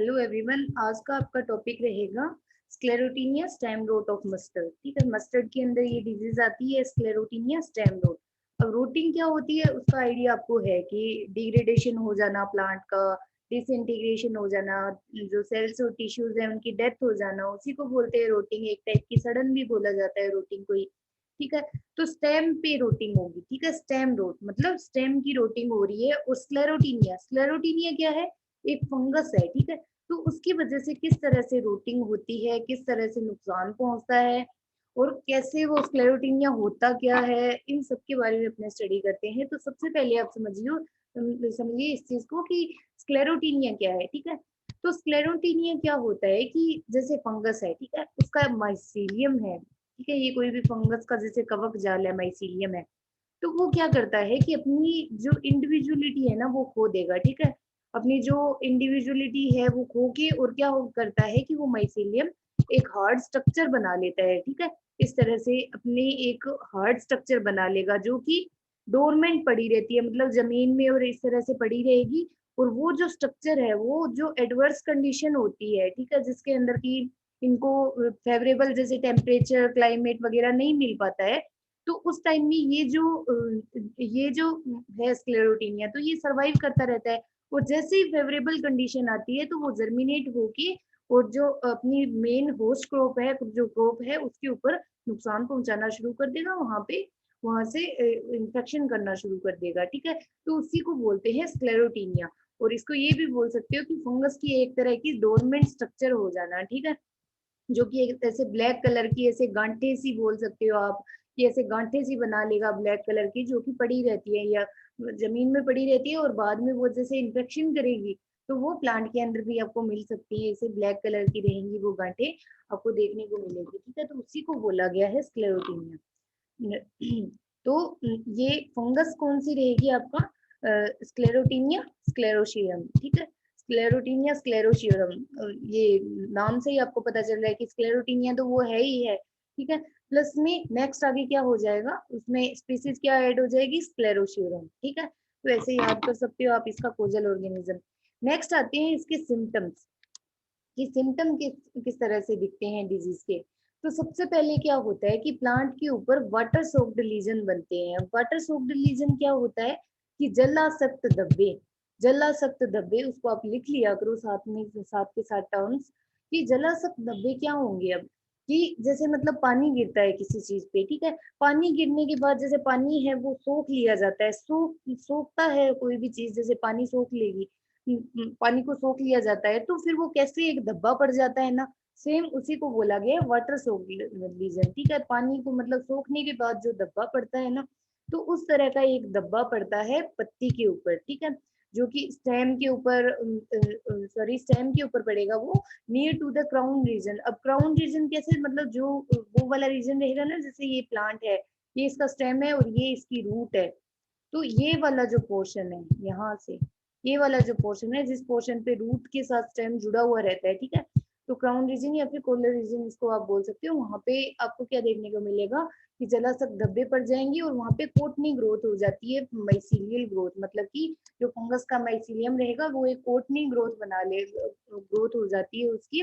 Hello everyone, आज का आपका टॉपिक रहेगा Sclerotinia stem rot of mustard. ठीक है, मस्टर्ड के अंदर ये डिजीज आती है स्क्लेरोटिनिया स्टेम रोट। अब रोटिंग क्या होती है उसका आइडिया आपको है कि डिग्रेडेशन हो जाना प्लांट का, डिसइंटीग्रेशन हो जाना, जो सेल्स और टिश्यूज है उनकी डेथ हो जाना, उसी को बोलते हैं रोटिंग। एक टाइप की सड़न भी बोला जाता है रोटिंग को ही। ठीक है, तो स्टेम पे रोटिंग होगी। ठीक है, स्टेम रोट मतलब स्टेम की रोटिंग हो रही है। और स्क्लेरोटिनिया, स्क्लेरोटिनिया क्या है? एक फंगस है। ठीक है, तो उसकी वजह से किस तरह से रूटिंग होती है, किस तरह से नुकसान पहुंचता है और कैसे वो स्क्लेरोटिनिया होता क्या है, इन सब के बारे में अपने स्टडी करते हैं। तो सबसे पहले आप समझिए इस चीज को कि स्क्लेरोटिनिया क्या है। ठीक है, तो स्क्लेरोटिनिया क्या होता है कि जैसे फंगस है, ठीक है, उसका माइसीलियम है। ठीक है, ये कोई भी फंगस का जैसे कवक जाल है, माइसीलियम है। तो वो क्या करता है कि अपनी जो इंडिविजुअलिटी है ना वो खो देगा। ठीक है, अपनी जो इंडिविजुअलिटी है वो खो के और क्या हो करता है कि वो माइसीलियम एक हार्ड स्ट्रक्चर बना लेता है। ठीक है, इस तरह से अपने एक हार्ड स्ट्रक्चर बना लेगा जो कि डोरमेंट पड़ी रहती है, मतलब जमीन में और इस तरह से पड़ी रहेगी। और वो जो स्ट्रक्चर है वो जो एडवर्स कंडीशन होती है, ठीक है, जिसके अंदर की इनको फेवरेबल जैसे टेम्परेचर क्लाइमेट वगैरह नहीं मिल पाता है, तो उस टाइम में ये जो है स्क्लेरोटिनिया, तो ये सरवाइव करता रहता है। और जैसे ही फेवरेबल कंडीशन आती है तो वो जर्मिनेट होके और जो अपनी मेन होस्ट क्रॉप है, जो क्रॉप है उसके ऊपर नुकसान पहुंचाना शुरू कर देगा। वहां से इंफेक्शन करना शुरू कर देगा। ठीक है, तो उसी को बोलते हैं स्क्लेरोटिनिया। और इसको ये भी बोल सकते हो कि फंगस की एक तरह की डोरमेंट स्ट्रक्चर हो जाना। ठीक है, जो कि एक ऐसे ब्लैक कलर की ऐसे गांठे सी बोल सकते हो आप, कि ऐसे गांठे सी बना लेगा ब्लैक कलर की, जो कि पड़ी रहती है या जमीन में पड़ी रहती है और बाद में वो जैसे इन्फेक्शन करेगी। तो वो प्लांट के अंदर भी आपको मिल सकती है, ऐसे ब्लैक कलर की रहेंगी वो गांठे, आपको देखने को मिलेगी। ठीक है, तो उसी को बोला गया है स्क्लेरोटिनिया। तो ये फंगस कौन सी रहेगी आपका? स्क्लेरोटिनिया स्क्लेरोशियम। ठीक है, स्क्लेरोटिनिया स्क्लेरोशियम, ये नाम से ही आपको पता चल रहा है कि स्क्लेरोटिनिया तो वो है ही है। ठीक है, प्लस में नेक्स्ट आगे क्या हो जाएगा, उसमें स्पीसीज क्या ऐड हो जाएगी? स्क्लेरोशियम। ठीक है, तो ऐसे याद कर सकते हो आप इसका कोजल ऑर्गेनिज्म। नेक्स्ट आते हैं इसके सिम्टम्स, कि सिम्टम किस तरह से दिखते हैं डिजीज के। तो सबसे पहले क्या होता है कि प्लांट के ऊपर वाटर सोक्ड लीजन बनते हैं। वाटर सोक्ड लीजन क्या होता है कि जलासक्त धब्बे, जलासक्त धब्बे, उसको आप लिख लिया करो साथ में, साथ के साथ टर्म्स, कि जलासक्त धब्बे क्या होंगे। अब कि जैसे मतलब पानी गिरता है किसी चीज पे, ठीक है, पानी गिरने के बाद जैसे पानी है वो सोख लिया जाता है, सोखता है कोई भी चीज, जैसे पानी सोख लेगी, पानी को सोख लिया जाता है, तो फिर वो कैसे एक धब्बा पड़ जाता है ना, सेम उसी को बोला गया है वाटर सोक लीजन। ठीक है, पानी को मतलब सोखने के बाद जो धब्बा पड़ता है ना, तो उस तरह का एक धब्बा पड़ता है पत्ती के ऊपर। ठीक है, जो कि स्टेम के ऊपर, सॉरी, स्टेम के ऊपर पड़ेगा वो, near to the crown region. अब क्राउन रीजन कैसे, मतलब जो वो वाला रीजन रहेगा ना, जैसे ये प्लांट है, ये इसका स्टेम है और ये इसकी रूट है, तो ये वाला जो पोर्शन है यहाँ से, ये वाला जो पोर्शन है जिस पोर्शन पे रूट के साथ स्टेम जुड़ा हुआ रहता है, ठीक है, तो क्राउन रीजन या फिर कोलर रीजन इसको आप बोल सकते हो। वहां पे आपको क्या देखने को मिलेगा कि जलाशक धब्बे पड़ जाएंगी और वहां पे कोटनी ग्रोथ हो जाती है, माइसीलियल ग्रोथ, मतलब कि जो फंगस का माइसीलियम रहेगा वो एक कोटनी ग्रोथ बना ले, ग्रोथ हो जाती है उसकी।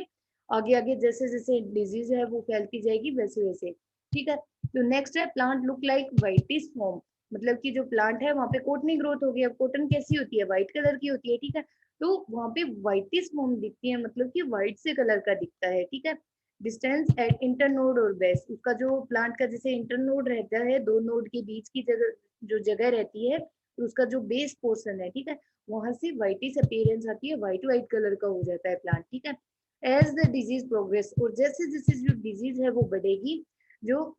आगे आगे जैसे जैसे डिजीज है वो फैलती जाएगी वैसे वैसे। ठीक है, तो नेक्स्ट है plant look like whitish form, मतलब कि जो प्लांट है वहां पे कोटनी ग्रोथ हो गई। अब कॉटन कैसी होती है? व्हाइट कलर की होती है। ठीक है, तो वहां पे व्हाइटिश फॉर्म दिखती है, मतलब कि व्हाइट से कलर का दिखता है। ठीक है, डिस्टेंस एट इंटरनोड और बेस, उसका जो प्लांट का जैसे इंटरनोड रहता है, दो नोड के बीच की जगह जो जगह रहती है, तो उसका जो बेस पोर्शन है, ठीक है, वहां से व्हाइटिश अपीयरेंस आती है, व्हाइट व्हाइट कलर का हो जाता है प्लांट। ठीक है, एज द डिजीज प्रोग्रेस, और जैसे जैसे जो डिजीज है वो बढ़ेगी, जो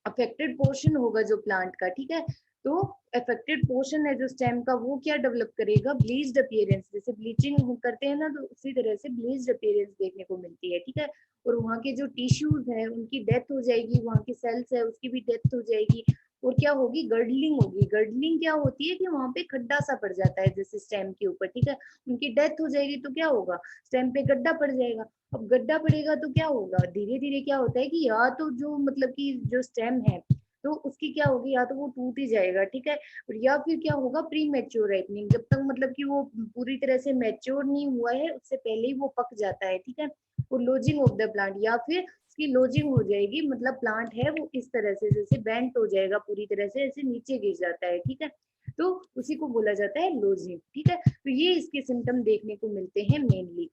अफेक्टेड पोर्शन होगा जो प्लांट का, ठीक है, तो अफेक्टेड पोर्शन है जो स्टेम का, वो क्या डेवलप करेगा? ब्लीच्ड अपीयरेंस, जैसे ब्लीचिंग करते हैं ना, तो उसी तरह से ब्लीच्ड अपीयरेंस देखने को मिलती है। ठीक है, और वहाँ के जो टिश्यूज है उनकी डेथ हो जाएगी, वहाँ की सेल्स है उसकी भी डेथ हो जाएगी। और क्या होगी? गर्डलिंग होगी। गर्डलिंग क्या होती है कि वहां पे खड्डा सा पड़ जाता है जैसे स्टेम के ऊपर, ठीक है, उनकी डेथ हो जाएगी तो क्या होगा? स्टेम पे गड्ढा पड़ जाएगा। अब गड्ढा पड़ेगा तो क्या होगा? धीरे धीरे क्या होता है कि या तो जो मतलब कि जो स्टेम है तो उसकी क्या होगी, या तो वो टूट ही जाएगा, ठीक है, और या फिर क्या होगा, प्री मैच्योर राइपनिंग, जब तक मतलब कि वो पूरी तरह से मैच्योर नहीं हुआ है उससे पहले ही वो पक जाता है, ठीक है, वो लोजिंग ऑफ द प्लांट, या फिर उसकी लोजिंग हो जाएगी, मतलब प्लांट है वो इस तरह से जैसे बेंट हो जाएगा पूरी तरह से, ऐसे नीचे गिर जाता है, ठीक है, तो उसी को बोला जाता है लोजिंग, ठीक है, तो ये इसके सिम्टम देखने को मिलते हैं मेनली।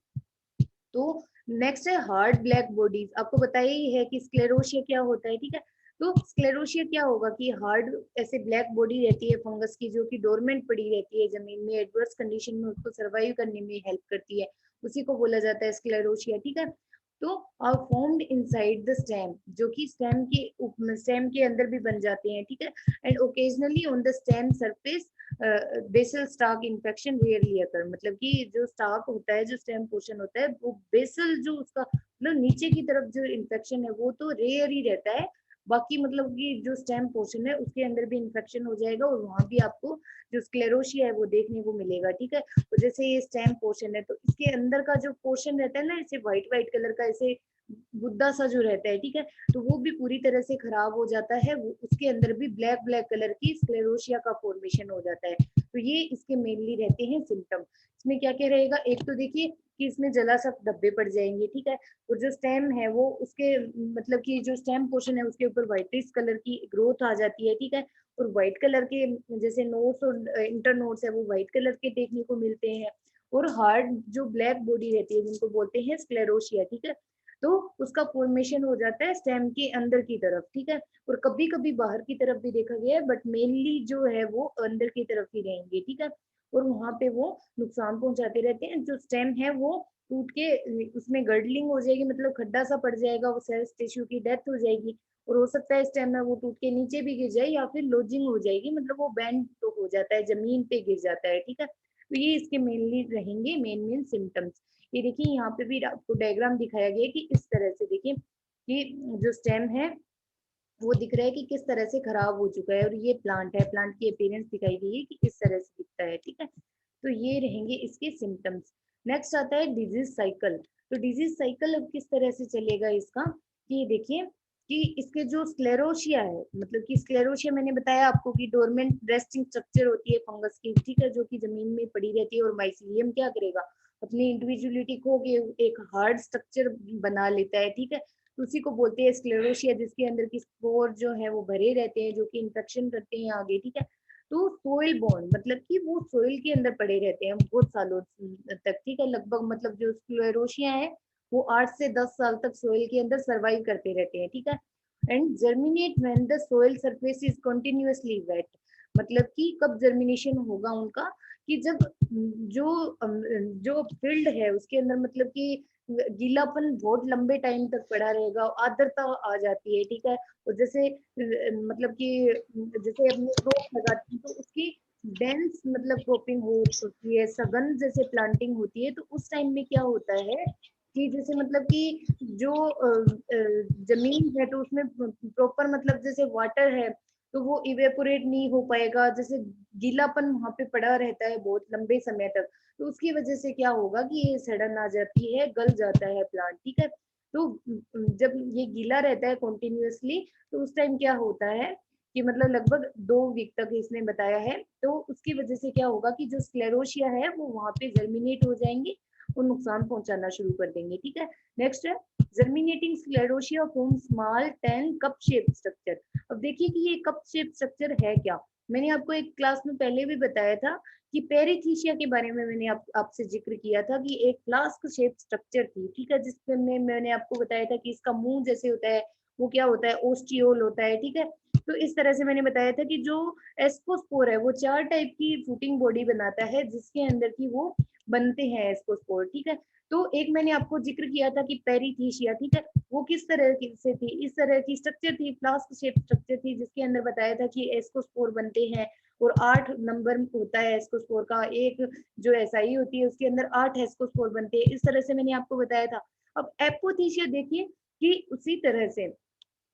तो नेक्स्ट है हार्ड ब्लैक बॉडीज, आपको बताया ही है कि स्क्लेरोशिया क्या होता है, ठीक है, तो स्क्लेरोशिया क्या होगा कि हार्ड ऐसे ब्लैक बॉडी रहती है फंगस की, जो कि डोरमेंट पड़ी रहती है जमीन में, एडवर्स कंडीशन में उसको सर्वाइव करने में हेल्प करती है, उसी को बोला जाता है स्क्लेरोशिया, ठीक है, तो are formed inside the stem, जो कि स्टेम के अंदर भी बन जाते हैं, ठीक है, and occasionally on the stem surface basal stalk infection rarely occur, मतलब कि जो स्टाक होता है, जो स्टेम पोर्शन होता है, वो बेसल जो उसका मतलब नीचे की तरफ जो इन्फेक्शन है वो तो रेयर ही रहता है, बाकी मतलब कि जो स्टेम पोर्शन है उसके अंदर भी इन्फेक्शन हो जाएगा और वहां भी आपको जो स्क्लेरोशिया है वो देखने को मिलेगा, ठीक है, तो जैसे ये स्टेम पोर्शन है तो इसके अंदर का जो पोर्शन रहता है ना, ऐसे व्हाइट व्हाइट कलर का ऐसे बुद्धा सा जो रहता है, ठीक है, तो वो भी पूरी तरह से खराब हो जाता है, वो उसके अंदर भी ब्लैक ब्लैक कलर की स्क्लेरोशिया का फॉर्मेशन हो जाता है, तो ये इसके मेनली रहते हैं सिम्टम। इसमें क्या क्या रहेगा, एक तो देखिए कि इसमें जला सा धब्बे पड़ जाएंगे, ठीक है, और जो स्टेम है वो उसके मतलब कि जो स्टेम पोर्शन है उसके ऊपर व्हाइटिश कलर की ग्रोथ आ जाती है, ठीक है, और व्हाइट कलर के जैसे नोट्स और इंटर नोट्स है वो व्हाइट कलर के देखने को मिलते हैं, और हार्ड जो ब्लैक बॉडी रहती है जिनको बोलते हैं स्क्लेरोशिया, ठीक है, तो उसका फॉर्मेशन हो जाता है स्टेम के अंदर की तरफ, ठीक है, और कभी कभी बाहर की तरफ भी देखा गया है, बट मेनली जो है वो अंदर की तरफ ही रहेंगे, ठीक है, और वहां पे वो नुकसान पहुंचाते रहते हैं, जो स्टेम है वो टूट के उसमें गर्डलिंग हो जाएगी, मतलब खड्डा सा पड़ जाएगा, वो सेल्स टिश्यू की डेथ हो जाएगी, और हो सकता है स्टेम में वो टूट के नीचे भी गिर जाए, या फिर लोजिंग हो जाएगी, मतलब वो बैंड तो हो जाता है, जमीन पे गिर जाता है, ठीक है, तो ये इसके मेनली रहेंगे मेन मेन सिम्टम्स। ये देखिए यहाँ पे भी आपको डायग्राम दिखाया गया है कि इस तरह से देखिए कि जो स्टेम है वो दिख रहा है कि किस तरह से खराब हो चुका है, और ये प्लांट है, प्लांट की अपीयरेंस दिखाई गई है कि इस तरह से दिखता है, ठीक है, तो ये रहेंगे इसके सिम्टम्स। नेक्स्ट आता है डिजीज साइकिल, तो डिजीज साइकिल अब किस तरह से चलेगा इसका, कि देखिए कि इसके जो स्क्लेरोशिया है, मतलब कि स्क्लेरोशिया मैंने बताया आपको कि डोरमेंट रेस्टिंग स्ट्रक्चर होती है फंगस की, ठीक है, जो कि जमीन में पड़ी रहती है, और माइसीलियम क्या करेगा, अपनी इंडिविजुअलिटी को के एक हार्ड स्ट्रक्चर बना लेता है, ठीक है, तो उसी को बोलते हैं स्क्लेरोशिया, जिसके अंदर की स्पोर जो है वो भरे रहते हैं, जो कि इन्फेक्शन करते हैं आगे, ठीक है, तो सोइल बॉर्न मतलब कि वो सोइल के अंदर पड़े रहते हैं बहुत सालों तक, ठीक है, लगभग मतलब जो स्क्लेरोशिया है वो 8 से 10 साल तक सोइल के अंदर सर्वाइव करते रहते हैं, ठीक है, and germinate when the soil surface is continuously wet, मतलब कि कब जर्मिनेशन होगा उनका, कि जब जो जो फील्ड है उसके अंदर मतलब कि गीलापन बहुत लंबे टाइम तक पड़ा रहेगा, आर्द्रता आ जाती है, ठीक है, और जैसे मतलब कि जैसे अपने रोप लगाते हैं तो उसकी डेंस मतलब क्रॉपिंग होती है, सघन जैसे प्लांटिंग होती है, तो उस टाइम में क्या होता है कि जैसे मतलब कि जो जमीन है तो उसमें प्रॉपर मतलब जैसे वाटर है तो वो इवेपोरेट नहीं हो पाएगा, जैसे गीलापन वहां पे पड़ा रहता है बहुत लंबे समय तक, तो उसकी वजह से क्या होगा कि ये सड़न आ जाती है, गल जाता है प्लांट, ठीक है, तो जब ये गीला रहता है कॉन्टिन्यूअसली तो उस टाइम क्या होता है कि मतलब लगभग 2 वीक तक इसने बताया है, तो उसकी वजह से क्या होगा कि जो स्क्लेरोशिया है वो वहां पे जर्मिनेट हो जाएंगे और नुकसान पहुंचाना शुरू कर देंगे, ठीक है। नेक्स्ट है germinating स्क्लेरोशिया form small 10 cup shape structure. अब देखिए कि ये कप शेप स्ट्रक्चर है क्या, मैंने आपको एक क्लास में पहले भी बताया था कि पेरिथीशिया के बारे में मैंने आपसे जिक्र किया था कि एक फ्लास्क शेप स्ट्रक्चर थी, ठीक है, जिसमें मैंने आपको बताया था कि इसका मुंह जैसे होता है वो क्या होता है, ओस्टियोल होता है, ठीक है, तो इस तरह से मैंने बताया था कि जो एस्कोस्पोर है वो 4 टाइप की फूटिंग बॉडी बनाता है जिसके अंदर की वो बनते हैं एस्कोस्पोर, ठीक है, तो एक मैंने आपको जिक्र किया था कि पेरिथीशिया, ठीक है, वो किस तरह की से थी, इस तरह की स्ट्रक्चर थी, फ्लास्क शेप स्ट्रक्चर थी, जिसके अंदर बताया था कि एस्कोस्पोर बनते हैं और 8 नंबर होता है एस्कोस्पोर का, एक जो एसआई होती है उसके अंदर 8 एस्कोस्पोर बनते हैं, इस तरह से मैंने आपको बताया था। अब एपोथीशिया देखिए कि उसी तरह से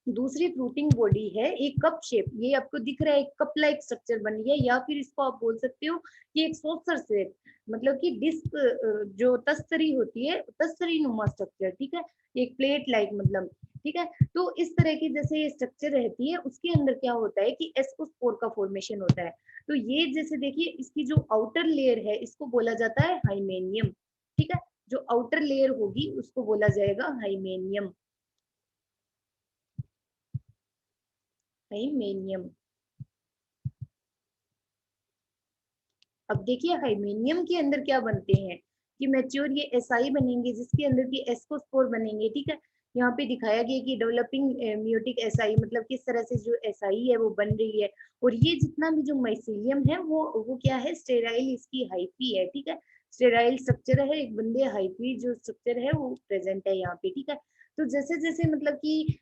दूसरी फ्रूटिंग बॉडी है एक कप शेप, ये आपको दिख रहा है एक कप लाइक स्ट्रक्चर बनी है, या फिर इसको आप बोल सकते हो कि एक सॉसर शेप, मतलब कि डिस्क जो तस्तरी होती है, तस्तरी नुमा स्ट्रक्चर, ठीक है, एक प्लेट लाइक मतलब, ठीक है। तो इस तरह की जैसे ये स्ट्रक्चर रहती है, उसके अंदर क्या होता है कि एस्कोस्पोर का फॉर्मेशन होता है। तो ये जैसे देखिए इसकी जो आउटर लेयर है इसको बोला जाता है हाइमेनियम, ठीक है, जो आउटर लेयर होगी उसको बोला जाएगा हाइमेनियम, हाइमेनियम। अब देखिए हाइमेनियम के अंदर क्या बनते हैं कि मैच्योर ये एसआई बनेंगे जिसके अंदर की एस्कोस्पोर बनेंगे, ठीक है। यहाँ पे दिखाया गया कि डेवलपिंग म्यूटिक एसआई, मतलब किस तरह से जो एसआई है वो बन रही है। और ये जितना भी जो माइसीलियम है वो क्या है, स्टेराइल इसकी हाइपी है, ठीक है, स्टेराइल स्ट्रक्चर है, एक बंदे हाइपी जो स्ट्रक्चर है वो प्रेजेंट है यहाँ पे, ठीक है। तो जैसे जैसे मतलब कि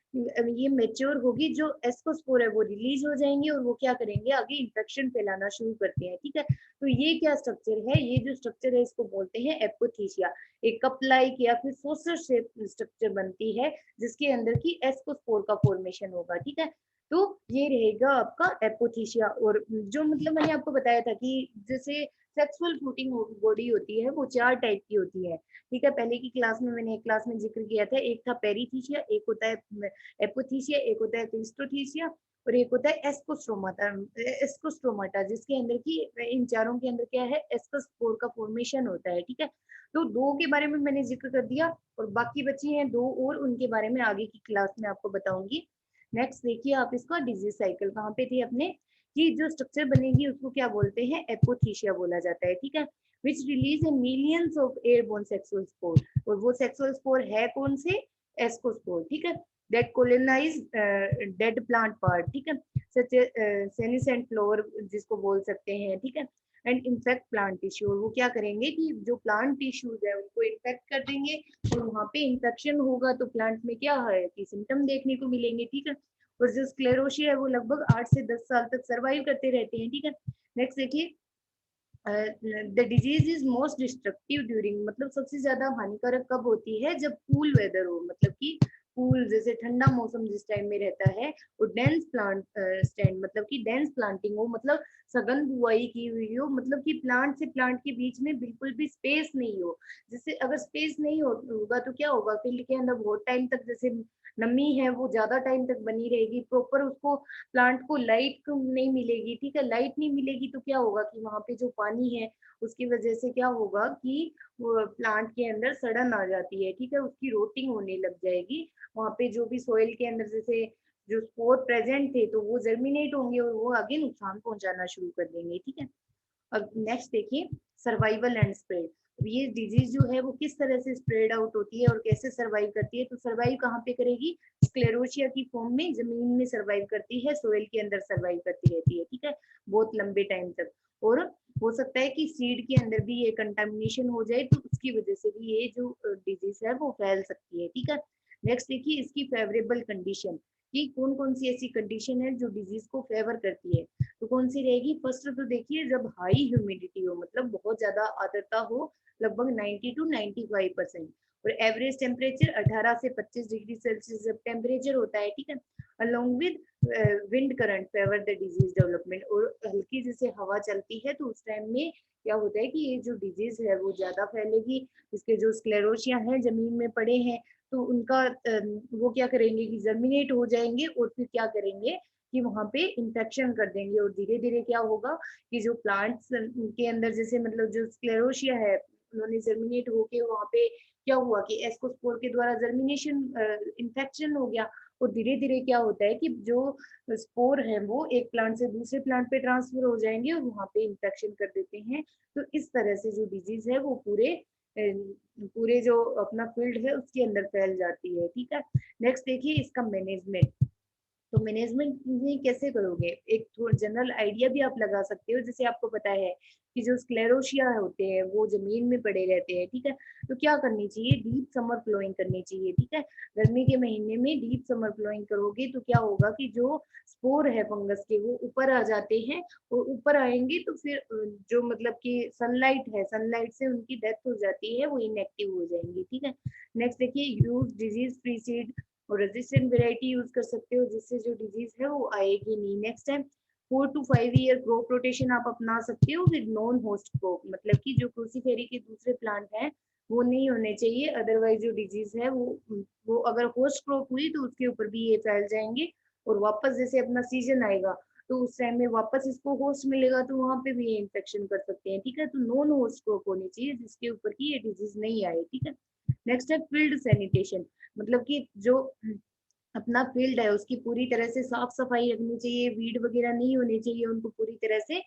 ये मेच्योर होगी, जो एस्कोस्पोर है वो रिलीज हो जाएंगे और वो क्या करेंगे, आगे इंफेक्शन फैलाना शुरू करते हैं, ठीक है। तो ये क्या स्ट्रक्चर है, ये जो स्ट्रक्चर है इसको बोलते हैं एपोथीसिया, एक कप लाइक या फिर सोसर शेप स्ट्रक्चर बनती है जिसके अंदर की एस्कोस्पोर का फॉर्मेशन होगा, ठीक है। तो ये रहेगा आपका एपोथीसिया। और जो मतलब मैंने आपको बताया था कि जैसे सेक्सुअल फ्रूटिंग बॉडी होती है वो 4 टाइप की होती है, ठीक है। पहले की क्लास में मैंने एक क्लास में जिक्र किया था, एक था पेरीथीसिया, एक होता है एपोथीसिया, एक होता है क्लिस्टोथीसिया, और एक होता है एस्कोस्ट्रोमाटा, एस्कोस्ट्रोमाटा जिसके अंदर की, इन चारों के अंदर क्या है, एस्कोस्पोर का फॉर्मेशन होता है, ठीक है। तो दो के बारे में मैंने जिक्र कर दिया और बाकी बची हैं दो और, उनके बारे में आगे की क्लास में आपको बताऊंगी। नेक्स्ट देखिए आप इसका डिजीज साइकिल, कहाँ पे थे अपने, कि जो स्ट्रक्चर बनेगी उसको क्या बोलते हैं, एपोथीसिया बोला जाता है, ठीक है, विच release a millions of airborne sexual spore. और वो सेक्सुअल स्पोर है कौन से, एस्कोस्पोर, ठीक है, that colonize dead plant part, ठीक है, such senescent flower जिसको बोल सकते हैं, ठीक है, एंड इन्फेक्ट प्लांट टिश्यू। और वो क्या करेंगे कि जो प्लांट टिश्यूज है उनको इन्फेक्ट कर देंगे, और वहां पे इन्फेक्शन होगा तो प्लांट में क्या है कि सिम्टम देखने को मिलेंगे, ठीक है। और जो स्क्लेरोसिया है वो लगभग 8 से 10 साल तक सर्वाइव करते रहते हैं, ठीक है। नेक्स्ट देखिए, the disease is most destructive during, मतलब सबसे ज्यादा हानिकारक कब होती है, जब कूल वेदर हो, मतलब कि कूल जैसे ठंडा मौसम जिस टाइम में रहता है, और डेंस प्लांट स्टैंड, मतलब कि डेंस प्लांटिंग हो, मतलब सघन बुआई की हुई हो, मतलब कि प्लांट से प्लांट के बीच में बिल्कुल भी स्पेस नहीं हो। जैसे अगर स्पेस नहीं होगा तो क्या होगा, फील्ड के अंदर बहुत टाइम तक जैसे नमी है वो ज्यादा टाइम तक बनी रहेगी, प्रॉपर उसको प्लांट को लाइट नहीं मिलेगी, ठीक है, लाइट नहीं मिलेगी तो क्या होगा कि वहां पे जो पानी है उसकी वजह से क्या होगा कि प्लांट के अंदर सड़न आ जाती है, ठीक है, उसकी रोटिंग होने लग जाएगी, वहां पे जो भी सोइल के अंदर जैसे जो स्पोर प्रेजेंट थे तो वो जर्मिनेट होंगे और वो आगे नुकसान पहुंचाना शुरू कर देंगे, ठीक है। अब नेक्स्ट देखिए, सर्वाइवल एंड स्प्रेड। ये डिजीज जो है वो किस तरह से स्प्रेड आउट होती है और कैसे सर्वाइव करती है, तो सर्वाइव कहाँ पे करेगी, स्क्लेरोशिया की फॉर्म में जमीन में सर्वाइव करती है, सोइल के अंदर सर्वाइव करती रहती है, ठीक है, बहुत लंबे टाइम तक। और हो सकता है कि सीड के अंदर भी ये कंटामिनेशन हो जाए तो उसकी वजह से भी ये जो डिजीज है वो फैल सकती है, ठीक है। नेक्स्ट देखिए इसकी फेवरेबल कंडीशन, कि कौन कौन सी ऐसी कंडीशन है जो डिजीज को फेवर करती है। तो कौन सी रहेगी, फर्स्ट तो देखिए जब हाई ह्यूमिडिटी हो, मतलब बहुत ज्यादा आर्द्रता हो, लगभग 90 to 95%, और एवरेज टेम्परेचर 18 से 25 डिग्री सेल्सियस जब टेम्परेचर होता है, ठीक है, along with wind current favour the disease development. और हल्की जैसे हवा चलती है तो उस टाइम में क्या होता है कि ये जो डिजीज है वो ज्यादा फैलेगी, इसके जो स्क्लेरोशिया हैं जमीन में पड़े हैं तो उनका वो क्या करेंगे कि जर्मिनेट हो जाएंगे और फिर क्या करेंगे कि वहां पे इंफेक्शन कर देंगे, और धीरे धीरे क्या होगा कि जो प्लांट्स के अंदर जैसे मतलब जो स्क्लेरोशिया है उन्होंने जर्मिनेट होके वहां पे क्या हुआ कि एस्कोस्पोर के द्वारा जर्मिनेशन इंफेक्शन हो गया, और धीरे धीरे क्या होता है कि जो स्पोर है वो एक प्लांट से दूसरे प्लांट पे ट्रांसफर हो जाएंगे और वहां पे इंफेक्शन कर देते हैं। तो इस तरह से जो डिजीज है वो पूरे जो अपना फील्ड है उसके अंदर फैल जाती है, ठीक है। नेक्स्ट देखिए इसका मैनेजमेंट। तो मैनेजमेंट में कैसे करोगे, एक जनरल आइडिया भी आप लगा सकते हो, जैसे आपको पता है कि जो स्क्लेरोशिया होते हैं वो जमीन में पड़े रहते हैं, ठीक है। तो क्या करनी चाहिए, डीप समर फ्लोइंग करनी चाहिए, ठीक है। गर्मी के महीने में डीप समर फ्लोइंग करोगे तो क्या होगा कि जो स्पोर है फंगस के वो ऊपर आ जाते हैं, और ऊपर आएंगे तो फिर जो मतलब कि सनलाइट है, सनलाइट से उनकी डेथ हो जाती है, वो इनएक्टिव हो जाएंगी, ठीक है। नेक्स्ट देखिए यूज डिजीज फ्री सीड और रेजिस्टेंट वेराइटी यूज कर सकते हो जिससे जो डिजीज है वो आएगी नहीं। नेक्स्ट है 4 to 5 ईयर क्रॉप रोटेशन आप अपना सकते हो विद नॉन होस्ट क्रॉप, मतलब कि जो क्रूसीफेरी के दूसरे प्लांट हैं वो नहीं होने चाहिए, अदरवाइज जो डिजीज है वो अगर होस्ट क्रॉप हुई तो उसके ऊपर भी ये फैल जाएंगे और वापस जैसे अपना सीजन आएगा तो उस टाइम में वापस इसको होस्ट मिलेगा तो वहां पे भी ये इन्फेक्शन कर सकते हैं। ठीक है, तो नॉन होस्ट क्रॉप होनी चाहिए जिसके ऊपर की ये डिजीज नहीं आए। ठीक है, नेक्स्ट है फील्ड सैनिटेशन, मतलब कि जो अपना फील्ड है उसकी पूरी तरह से साफ सफाई रखनी चाहिए, वीड वगैरह नहीं होनी चाहिए, उनको पूरी तरह से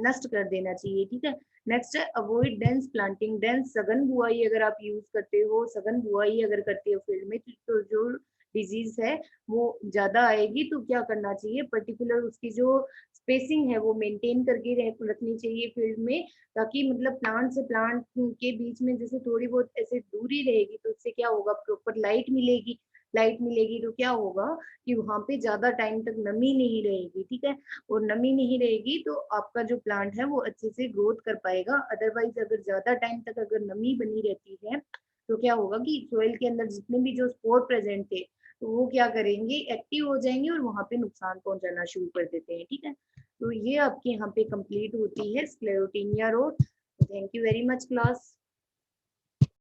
नष्ट कर देना चाहिए। ठीक है, नेक्स्ट है अवॉइड डेंस प्लांटिंग, डेंस सघन बुआई अगर आप यूज करते हो, सघन बुआई अगर करते हो फील्ड में तो जो डिजीज है वो ज्यादा आएगी। तो क्या करना चाहिए, पर्टिकुलर उसकी जो स्पेसिंग है वो मेंटेन करके रखनी चाहिए फील्ड में, ताकि मतलब प्लांट से प्लांट के बीच में जैसे थोड़ी बहुत ऐसे दूरी रहेगी तो उससे क्या होगा, प्रॉपर लाइट मिलेगी, लाइट मिलेगी तो क्या होगा कि वहां पे ज्यादा टाइम तक नमी नहीं रहेगी। ठीक है, और नमी नहीं रहेगी तो आपका जो प्लांट है वो अच्छे से ग्रोथ कर पाएगा। अदरवाइज अगर ज्यादा टाइम तक अगर नमी बनी रहती है तो क्या होगा कि सोइल के अंदर जितने भी जो स्पोर प्रेजेंट थे तो वो क्या करेंगे, एक्टिव हो जाएंगे और वहां पे नुकसान पहुंचाना शुरू कर देते हैं। ठीक है, तो ये आपके यहाँ पे कंप्लीट होती है Sclerotinia road. Thank you very much class.